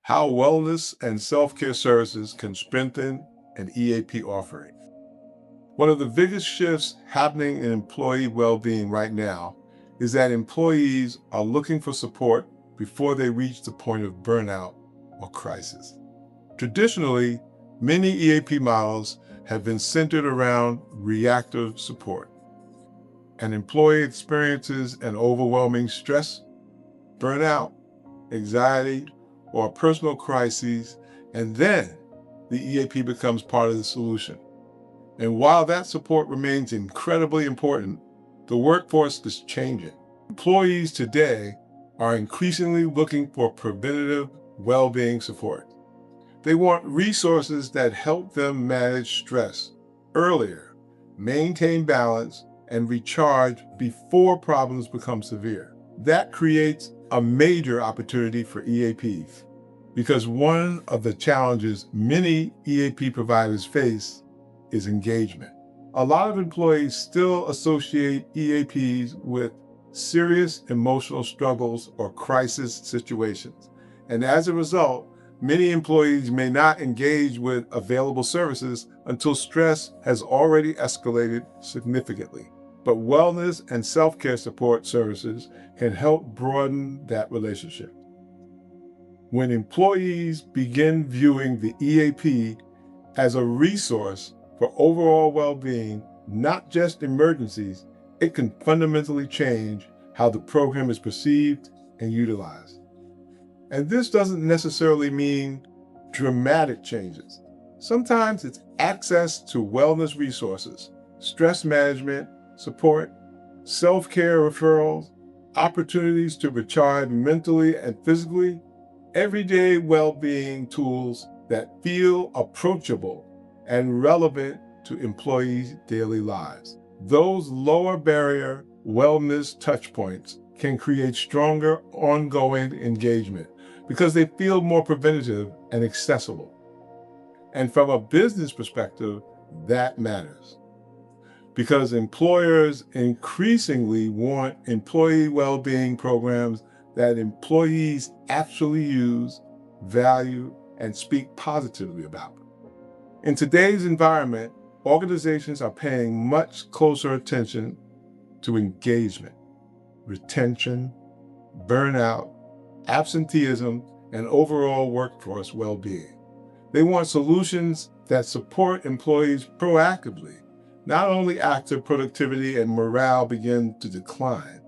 How wellness and self-care services can strengthen an EAP offering. One of the biggest shifts happening in employee well-being right now is that employees are looking for support before they reach the point of burnout or crisis. Traditionally, many EAP models have been centered around reactive support. An employee experiences an overwhelming stress, burnout, anxiety, or a personal crisis, and then the EAP becomes part of the solution. And while that support remains incredibly important, the workforce is changing. Employees today are increasingly looking for preventative well-being support. They want resources that help them manage stress earlier, maintain balance, and recharge before problems become severe. That creates a major opportunity for EAPs because one of the challenges many EAP providers face is engagement. A lot of employees still associate EAPs with serious emotional struggles or crisis situations. And as a result, many employees may not engage with available services until stress has already escalated significantly. But wellness and self-care support services can help broaden that relationship. When employees begin viewing the EAP as a resource for overall well-being, not just emergencies, it can fundamentally change how the program is perceived and utilized. And this doesn't necessarily mean dramatic changes. Sometimes it's access to wellness resources, stress management, support, self-care referrals, opportunities to recharge mentally and physically, everyday well-being tools that feel approachable and relevant to employees' daily lives. Those lower barrier wellness touchpoints can create stronger ongoing engagement because they feel more preventative and accessible. And from a business perspective, that matters because employers increasingly want employee well-being programs that employees actually use, value, and speak positively about. In today's environment, organizations are paying much closer attention to engagement, retention, burnout, absenteeism, and overall workforce well-being. They want solutions that support employees proactively, not only after productivity and morale begin to decline.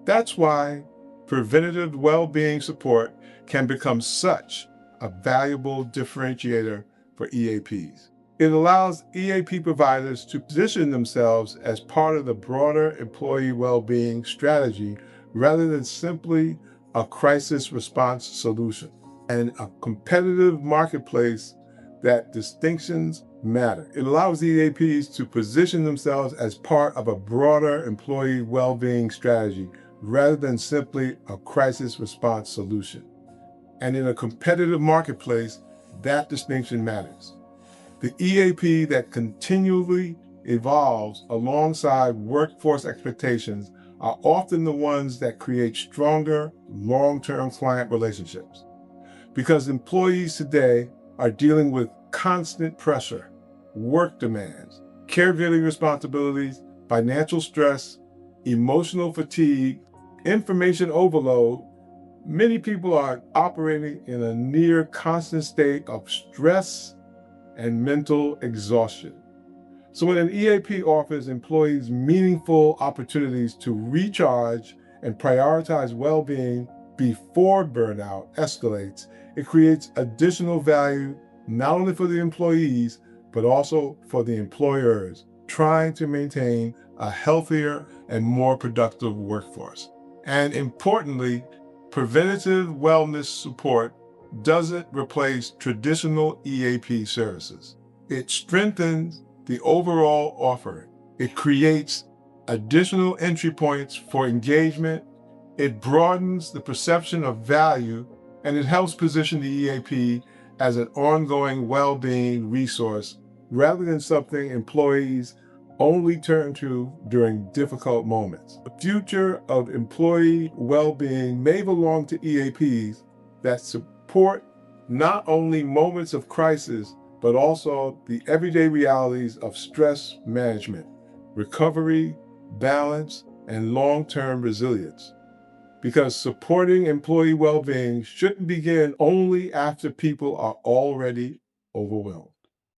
That's why preventative well-being support can become such a valuable differentiator for EAPs. It allows EAP providers to position themselves as part of the broader employee well-being strategy rather than simply a crisis response solution. And a competitive marketplace, that distinctions matter. It allows EAPs to position themselves as part of a broader employee well-being strategy rather than simply a crisis response solution. And in a competitive marketplace, that distinction matters. The EAP that continually evolves alongside workforce expectations are often the ones that create stronger, long-term client relationships. Because employees today are dealing with constant pressure, work demands, caregiving responsibilities, financial stress, emotional fatigue, information overload. Many people are operating in a near constant state of stress and mental exhaustion. So when an EAP offers employees meaningful opportunities to recharge and prioritize well-being before burnout escalates, it creates additional value not only for the employees, but also for the employers trying to maintain a healthier and more productive workforce. And importantly, preventative wellness support doesn't replace traditional EAP services. It strengthens the overall offering. It creates additional entry points for engagement. It broadens the perception of value, and it helps position the EAP as an ongoing well-being resource rather than something employees only turn to during difficult moments. The future of employee well-being may belong to EAPs that support not only moments of crisis, but also the everyday realities of stress management, recovery, balance, and long-term resilience. Because supporting employee well-being shouldn't begin only after people are already overwhelmed.